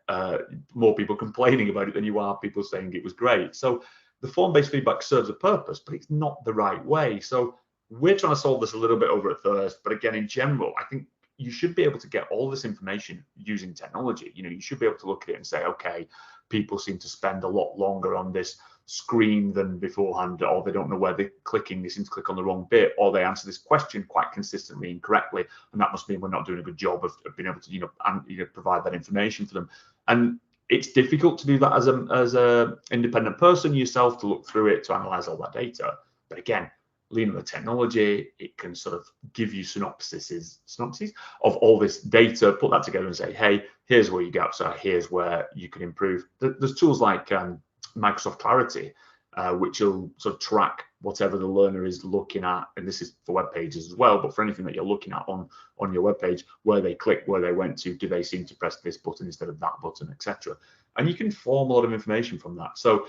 more people complaining about it than you are people saying it was great. So the form-based feedback serves a purpose, but it's not the right way. So we're trying to solve this a little bit over at Thirst. But again, in general, I think you should be able to get all this information using technology. You should be able to look at it and say, okay, people seem to spend a lot longer on this screen than beforehand, or they don't know where they're clicking, they seem to click on the wrong bit, or they answer this question quite consistently incorrectly, and that must mean we're not doing a good job of being able to provide that information for them. And it's difficult to do that as a independent person yourself, to look through it, to analyze all that data. But again, lean on the technology, it can sort of give you synopses of all this data, put that together and say, hey, here's where your gaps are, here's where you can improve. There's tools like Microsoft Clarity, which will sort of track whatever the learner is looking at, and this is for web pages as well, but for anything that you're looking at on your web page, where they click, where they went to, do they seem to press this button instead of that button, etc. And you can form a lot of information from that. So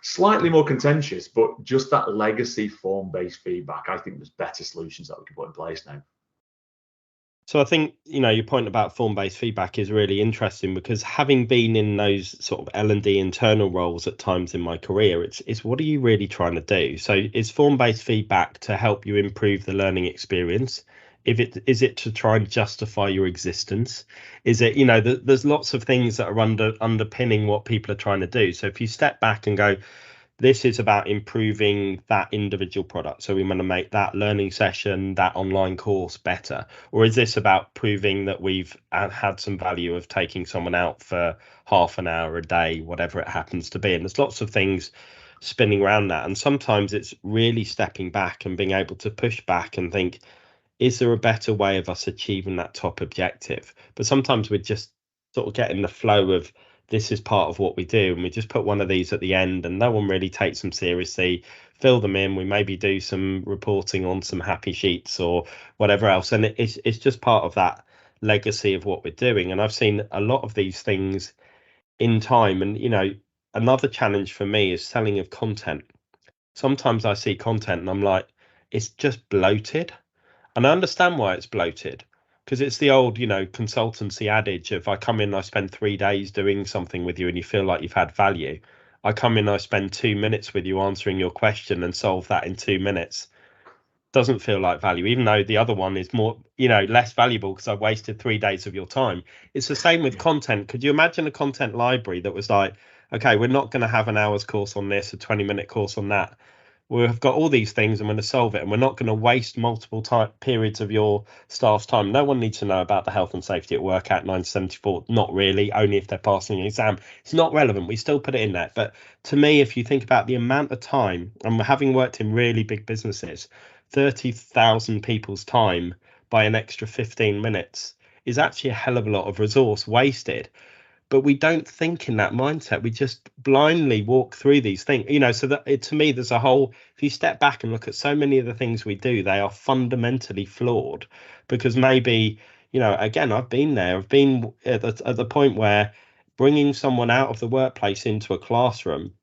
slightly more contentious, but just that legacy form-based feedback, I think there's better solutions that we can put in place now.
So I think, your point about form-based feedback is really interesting, because having been in those sort of L&D internal roles at times in my career, it's what are you really trying to do? So is form-based feedback to help you improve the learning experience? Is it to try and justify your existence? Is it, there's lots of things that are underpinning what people are trying to do. So if you step back and go, this is about improving that individual product, so we want to make that learning session, that online course better? Or is this about proving that we've had some value of taking someone out for half an hour a day, whatever it happens to be? And there's lots of things spinning around that. And sometimes it's really stepping back and being able to push back and think, is there a better way of us achieving that top objective? But sometimes we're just sort of getting the flow of, this is part of what we do, and we just put one of these at the end and no one really takes them seriously, fill them in, we maybe do some reporting on some happy sheets or whatever else, and it's just part of that legacy of what we're doing. And I've seen a lot of these things in time. And another challenge for me is selling of content. Sometimes I see content and I'm like, it's just bloated. And I understand why it's bloated, because it's the old, consultancy adage of, I come in, I spend 3 days doing something with you and you feel like you've had value. I come in, I spend 2 minutes with you answering your question and solve that in 2 minutes. Doesn't feel like value, even though the other one is more, less valuable because I've wasted 3 days of your time. It's the same with content. Could you imagine a content library that was like, okay, we're not going to have an hour's course on this, a 20-minute course on that. We've got all these things and we're going to solve it, and we're not going to waste multiple periods of your staff's time. No one needs to know about the health and safety at work Act 974. Not really, only if they're passing an exam. It's not relevant. We still put it in there. But to me, if you think about the amount of time, and having worked in really big businesses, 30,000 people's time by an extra 15 minutes is actually a hell of a lot of resource wasted. But we don't think in that mindset. We just blindly walk through these things, so that to me, there's a whole, if you step back and look at so many of the things we do, they are fundamentally flawed, because maybe, again, I've been there. I've been at the point where bringing someone out of the workplace into a classroom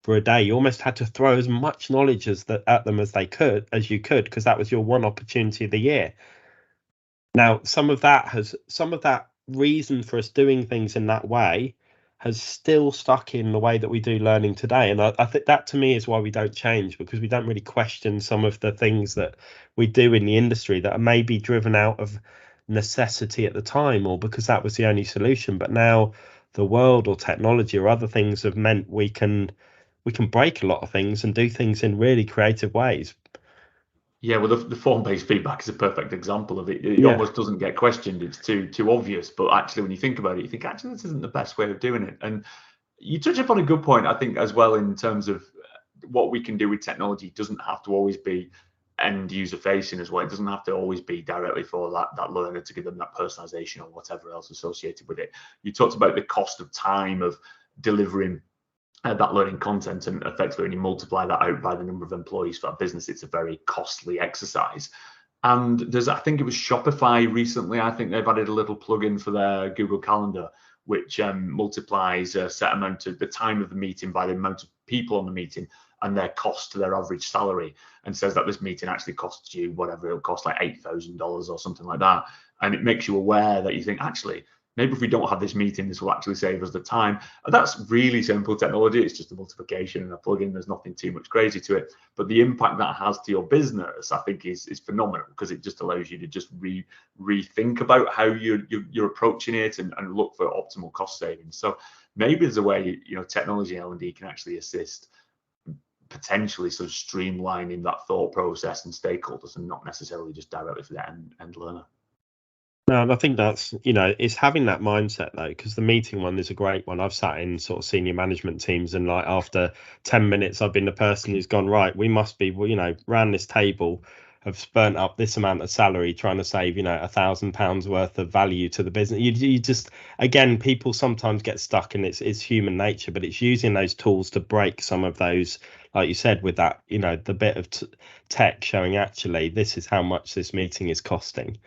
for a day, you almost had to throw as much knowledge at them as you could, because that was your one opportunity of the year. Now, some of that reason for us doing things in that way has still stuck in the way that we do learning today. And I think that, to me, is why we don't change, because we don't really question some of the things that we do in the industry that are maybe driven out of necessity at the time, or because that was the only solution. But now the world or technology or other things have meant we can break a lot of things and do things in really creative ways.
Yeah, well, the form-based feedback is a perfect example of it. It almost doesn't get questioned. It's too obvious. But actually, when you think about it, you think, actually, this isn't the best way of doing it. And you touch upon a good point, I think, as well, in terms of what we can do with technology doesn't have to always be end user facing as well. It doesn't have to always be directly for that learner to give them that personalization or whatever else associated with it. You talked about the cost of time of delivering that learning content, and effectively when you multiply that out by the number of employees for that business, it's a very costly exercise. And there's, I think it was Shopify recently, I think they've added a little plugin for their Google Calendar, which multiplies a set amount of the time of the meeting by the amount of people on the meeting and their cost to their average salary, and says that this meeting actually costs you whatever it'll cost, like $8,000 or something like that. And it makes you aware that you think, actually, maybe if we don't have this meeting, this will actually save us the time. And that's really simple technology. It's just a multiplication and a plugin. There's nothing too much crazy to it. But the impact that has to your business, I think, is phenomenal, because it just allows you to just rethink about how you're approaching it and look for optimal cost savings. So maybe there's a way, technology and L&D can actually assist, potentially sort of streamlining that thought process and stakeholders, and not necessarily just directly for the end learner.
No, and I think that's, it's having that mindset though, because the meeting one is a great one. I've sat in sort of senior management teams, and like after 10 minutes, I've been the person who's gone, right, we must be, round this table, have spent up this amount of salary trying to save, £1,000 worth of value to the business. You just, again, people sometimes get stuck, and it's human nature, but it's using those tools to break some of those, like you said, with that, the bit of tech showing actually this is how much this meeting is costing.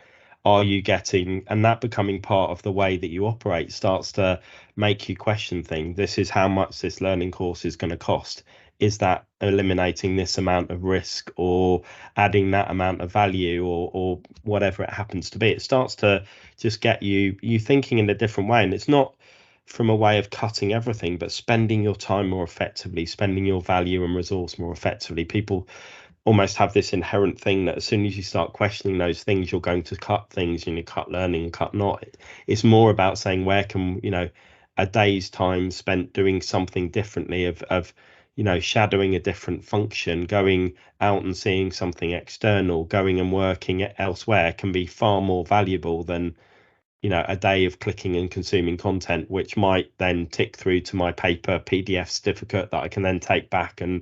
Are you getting, and that becoming part of the way that you operate starts to make you question things. This is how much this learning course is going to cost. Is that eliminating this amount of risk, or adding that amount of value, or whatever it happens to be? It starts to just get you thinking in a different way. And it's not from a way of cutting everything, but spending your time more effectively, spending your value and resource more effectively. People almost have this inherent thing that as soon as you start questioning those things, you're going to cut things, cut learning, cut not. It's more about saying, where can, a day's time spent doing something differently, of shadowing a different function, going out and seeing something external, going and working elsewhere, can be far more valuable than, a day of clicking and consuming content, which might then tick through to my paper PDF certificate that I can then take back and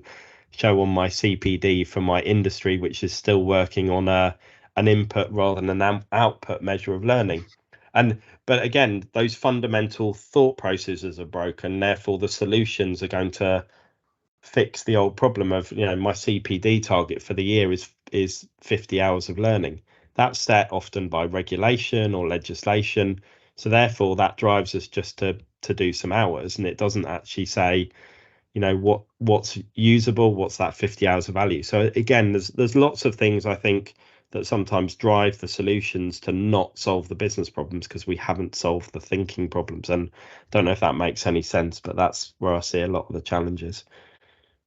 show on my CPD for my industry, which is still working on an input rather than an output measure of learning. But again, those fundamental thought processes are broken. Therefore, the solutions are going to fix the old problem of, my CPD target for the year is 50 hours of learning. That's set often by regulation or legislation. So therefore, that drives us just to do some hours, and it doesn't actually say, what's usable, what's that 50 hours of value. So again, there's lots of things, I think, that sometimes drive the solutions to not solve the business problems, because we haven't solved the thinking problems. And I don't know if that makes any sense, but that's where I see a lot of the challenges.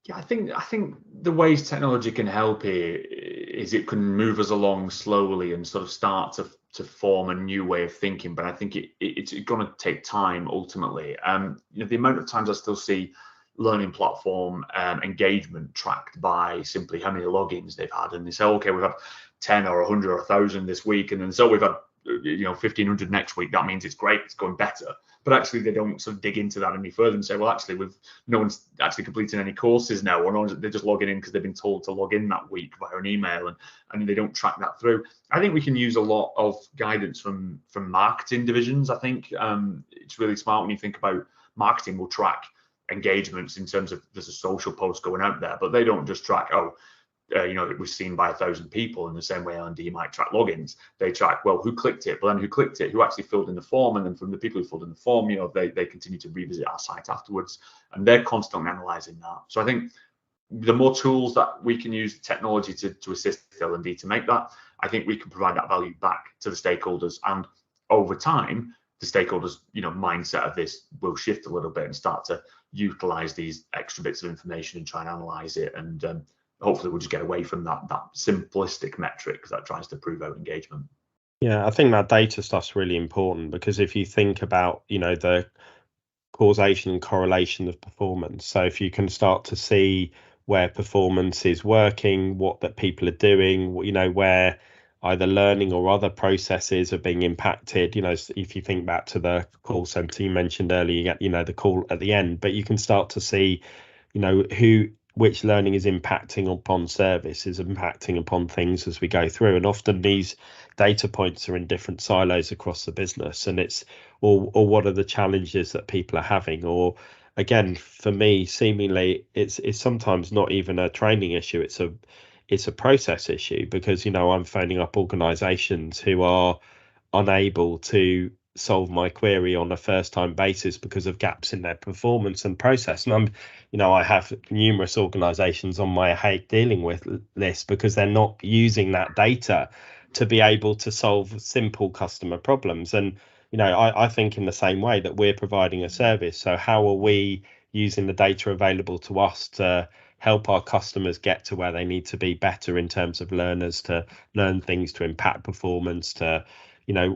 Yeah, I think the ways technology can help here is it can move us along slowly and sort of start to form a new way of thinking. But I think it's going to take time ultimately. The amount of times I still see learning platform engagement tracked by simply how many logins they've had, and they say, okay, we've had 10 or 100 or 1,000 this week, and then so we've had 1,500 next week. That means it's great, it's going better. But actually they don't sort of dig into that any further and say, well, actually no one's actually completing any courses now, or they're just logging in because they've been told to log in that week via an email, and they don't track that through. I think we can use a lot of guidance from marketing divisions. I think it's really smart when you think about marketing will track engagements in terms of there's a social post going out there, but they don't just track, it was seen by 1,000 people in the same way L&D might track logins. They track, well, who clicked it, but then who clicked it, who actually filled in the form, and then from the people who filled in the form, they continue to revisit our site afterwards, and they're constantly analyzing that. So I think the more tools that we can use technology to assist L&D to make that, I think we can provide that value back to the stakeholders, and over time, the stakeholders, mindset of this will shift a little bit and start to utilize these extra bits of information and try and analyze it, and hopefully we'll just get away from that simplistic metric that tries to prove out engagement.
Yeah, I think that data stuff's really important, because if you think about, the causation and correlation of performance, so if you can start to see where performance is working, what that people are doing, where either learning or other processes are being impacted. If you think back to the call center you mentioned earlier, you get, the call at the end, but you can start to see, who which learning is impacting upon service, is impacting upon things as we go through. And often these data points are in different silos across the business, and it's or what are the challenges that people are having, or again, for me, seemingly it's sometimes not even a training issue, it's a process issue, because I'm phoning up organizations who are unable to solve my query on a first time basis because of gaps in their performance and process. And I have numerous organizations on my hate dealing with list because they're not using that data to be able to solve simple customer problems. And I think in the same way that we're providing a service, so how are we using the data available to us to help our customers get to where they need to be better in terms of learners, to learn things, to impact performance, to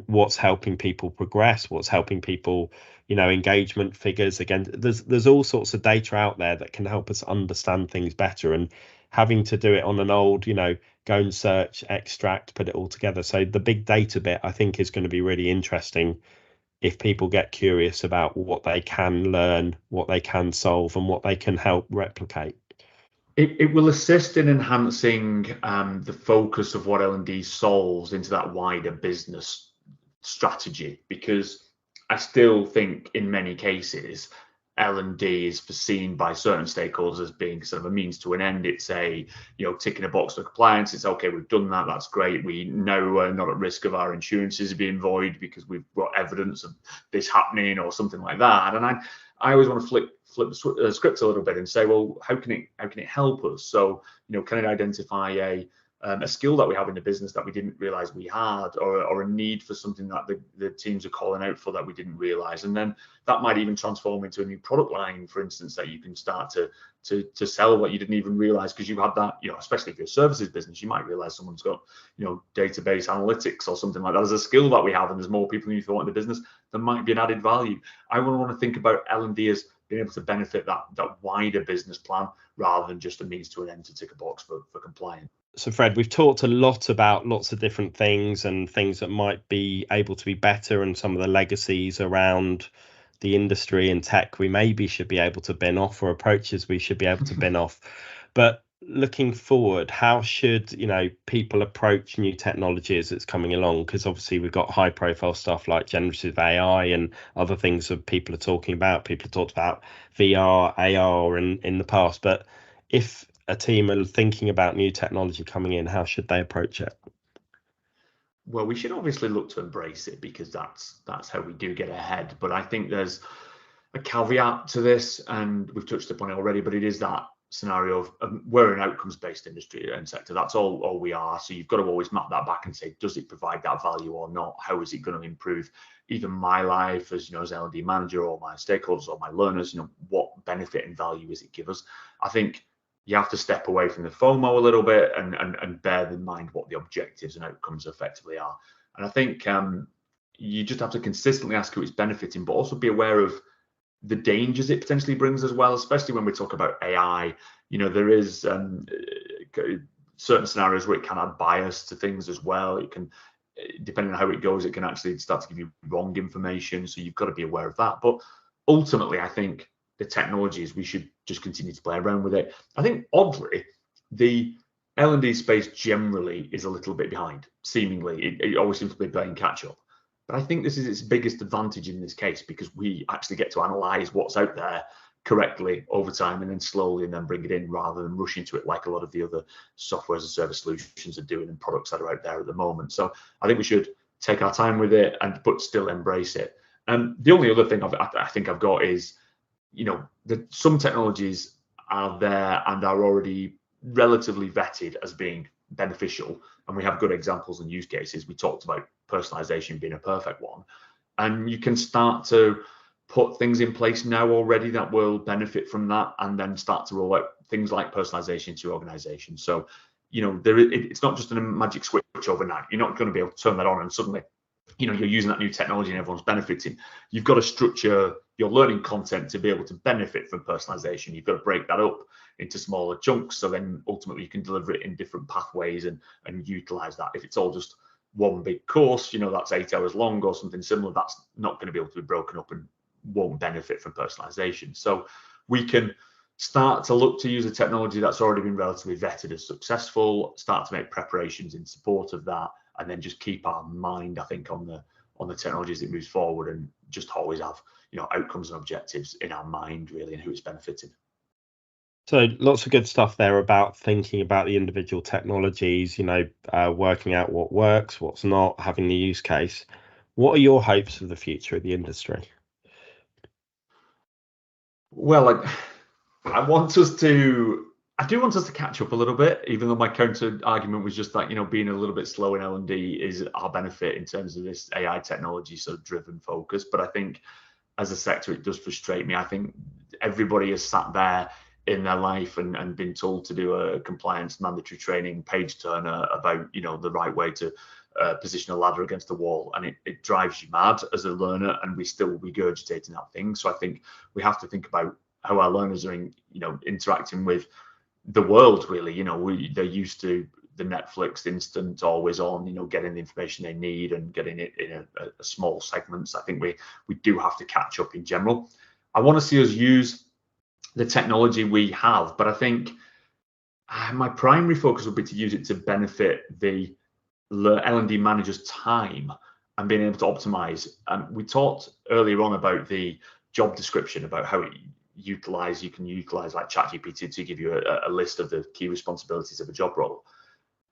what's helping people progress, what's helping people, engagement figures. Again, there's all sorts of data out there that can help us understand things better, and having to do it on an old, go and search, extract, put it all together. So the big data bit, I think, is going to be really interesting if people get curious about what they can learn, what they can solve, and what they can help replicate.
It will assist in enhancing the focus of what L&D solves into that wider business strategy, because I still think in many cases L&D is foreseen by certain stakeholders as being sort of a means to an end. It's ticking a box for compliance. It's okay, we've done that, that's great. We know we're not at risk of our insurances being void because we've got evidence of this happening or something like that. And I always want to flip the script a little bit and say, well, how can it help us? So, can it identify a skill that we have in the business that we didn't realize we had, or a need for something that the teams are calling out for that we didn't realize? And then that might even transform into a new product line, for instance, that you can start to sell what you didn't even realize, because you had that, especially if you're a services business, you might realize someone's got, database analytics or something like that as a skill that we have, and there's more people than you thought in the business. There might be an added value. I want to think about L&D as being able to benefit that wider business plan rather than just a means to an end to tick a box for compliance.
So Fred, we've talked a lot about lots of different things and things that might be able to be better, and some of the legacies around the industry and tech we maybe should be able to bin off, or approaches we should be able to bin off. But looking forward, how should people approach new technologies that's coming along? Because obviously we've got high profile stuff like generative AI and other things that people are talking about. People have talked about VR, AR in the past, but if a team are thinking about new technology coming in, how should they approach it?
Well, we should obviously look to embrace it, because that's how we do get ahead. But I think there's a caveat to this, and we've touched upon it already, but it is that scenario of we're an outcomes-based industry and sector. That's all we are. So you've got to always map that back and say, does it provide that value or not? How is it going to improve even my life as as L&D manager, or my stakeholders, or my learners? What benefit and value is it give us? I think you have to step away from the FOMO a little bit and bear in mind what the objectives and outcomes effectively are. And I think you just have to consistently ask who it's benefiting, but also be aware of the dangers it potentially brings as well, especially when we talk about AI. There is certain scenarios where it can add bias to things as well. It can, depending on how it goes, it can actually start to give you wrong information. So you've got to be aware of that. But ultimately, I think the technologies, we should just continue to play around with it. I think, oddly, the L&D space generally is a little bit behind. Seemingly, it always seems to be playing catch up. But I think this is its biggest advantage in this case, because we actually get to analyze what's out there correctly over time, and then slowly and then bring it in, rather than rush into it like a lot of the other software as a service solutions are doing and products that are out there at the moment. So I think we should take our time with it, but still embrace it. And the only other thing I think I've got is, some technologies are there and are already relatively vetted as being beneficial, and we have good examples and use cases. We talked about personalization being a perfect one, and you can start to put things in place now already that will benefit from that, and then start to roll out things like personalization to your organization. So it's not just a magic switch overnight. You're not going to be able to turn that on and suddenly you're using that new technology and everyone's benefiting. You've got to structure your learning content to be able to benefit from personalization. You've got to break that up into smaller chunks, so then ultimately you can deliver it in different pathways and utilize that. If it's all just one big course, that's 8 hours long or something similar, that's not going to be able to be broken up and won't benefit from personalization. So we can start to look to use a technology that's already been relatively vetted as successful, start to make preparations in support of that, and then just keep our mind, I think, on the technologies that moves forward, and just always have, outcomes and objectives in our mind, really, and who it's benefiting.
So lots of good stuff there about thinking about the individual technologies, working out what works, what's not, having the use case. What are your hopes for the future of the industry?
Well, I do want us to catch up a little bit, even though my counter argument was just that, being a little bit slow in L&D is our benefit in terms of this AI technology sort of driven focus. But I think as a sector, it does frustrate me. I think everybody has sat there in their life and been told to do a compliance mandatory training page turner about, the right way to position a ladder against the wall, and it drives you mad as a learner, and we still regurgitating that thing. So I think we have to think about how our learners are interacting with the world, really. They're used to the Netflix instant, always on, getting the information they need and getting it in a small segments. I think we do have to catch up in general. I want to see us use the technology we have, but I think my primary focus would be to use it to benefit the L&D manager's time and being able to optimize. We talked earlier on about the job description, about how you can utilize like ChatGPT to give you a list of the key responsibilities of a job role.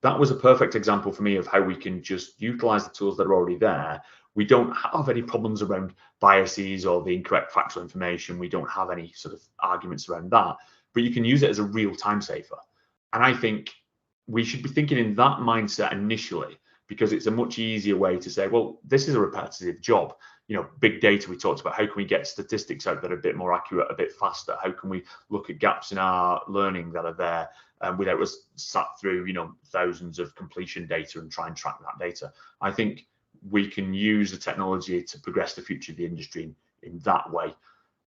That was a perfect example for me of how we can just utilize the tools that are already there. We don't have any problems around biases or the incorrect factual information. We don't have any sort of arguments around that, but you can use it as a real time saver. And I think we should be thinking in that mindset initially, because it's a much easier way to say, well, this is a repetitive job. Big data, we talked about, how can we get statistics out that are a bit more accurate, a bit faster? How can we look at gaps in our learning that are there without us sat through, thousands of completion data and try and track that data? I think we can use the technology to progress the future of the industry in that way.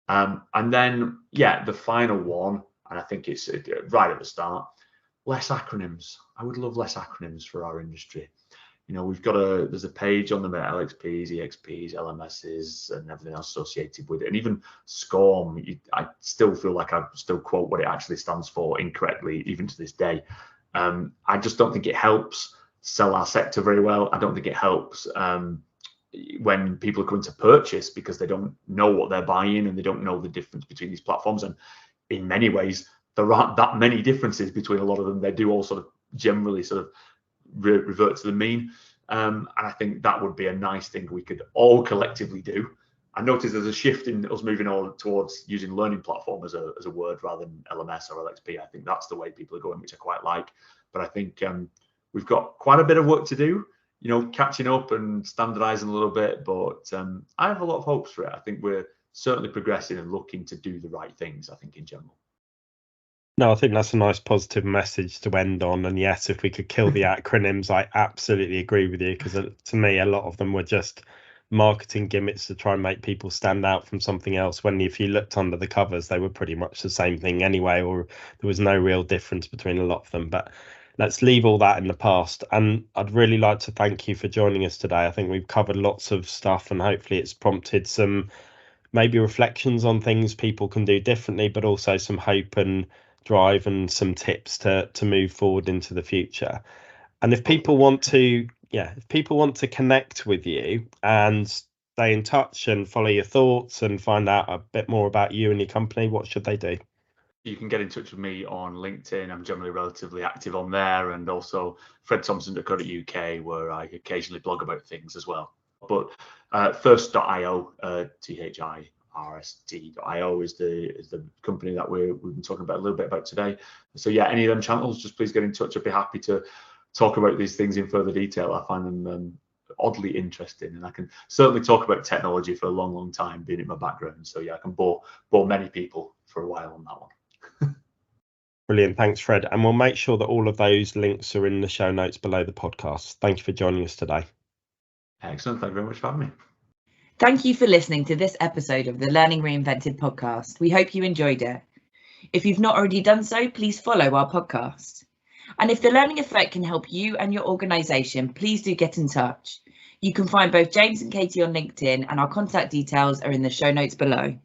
And then, the final one, and I think it's right at the start, less acronyms. I would love less acronyms for our industry. We've got there's a page on them about LXPs, EXPs, LMSs, and everything else associated with it. And even SCORM, I still feel like I still quote what it actually stands for incorrectly, even to this day. I just don't think it helps sell our sector very well. I don't think it helps when people are coming to purchase, because they don't know what they're buying and they don't know the difference between these platforms. And in many ways, there aren't that many differences between a lot of them. They do all sort of generally sort of revert to the mean. And I think that would be a nice thing we could all collectively do. I noticed there's a shift in us moving on towards using learning platform as a word rather than LMS or LXP. I think that's the way people are going, which I quite like. But I think we've got quite a bit of work to do, catching up and standardizing a little bit. But I have a lot of hopes for it. I think we're certainly progressing and looking to do the right things, I think, in general.
No, I think that's a nice positive message to end on. And yes, if we could kill the acronyms, I absolutely agree with you, because to me, a lot of them were just marketing gimmicks to try and make people stand out from something else, when if you looked under the covers, they were pretty much the same thing anyway, or there was no real difference between a lot of them. But let's leave all that in the past. And I'd really like to thank you for joining us today. I think we've covered lots of stuff, and hopefully it's prompted some maybe reflections on things people can do differently, but also some hope and drive and some tips to move forward into the future. And if people want to connect with you and stay in touch and follow your thoughts and find out a bit more about you and your company, what should they do?
You can get in touch with me on LinkedIn. I'm generally relatively active on there, and also fredthompson.co.uk, where I occasionally blog about things as well. But first.io, THIRST.io is the company that we've been talking about a little bit about today. So any of them channels, just please get in touch. I'd be happy to talk about these things in further detail. I find them oddly interesting, and I can certainly talk about technology for a long time, being in my background. So I can bore many people for a while on that one.
Brilliant. Thanks, Fred. And we'll make sure that all of those links are in the show notes below the podcast. Thank you for joining us today.
Excellent. Thank you very much for having me.
Thank you for listening to this episode of the Learning Reinvented podcast. We hope you enjoyed it. If you've not already done so, please follow our podcast. And if the learning effect can help you and your organisation, please do get in touch. You can find both James and Katie on LinkedIn, and our contact details are in the show notes below.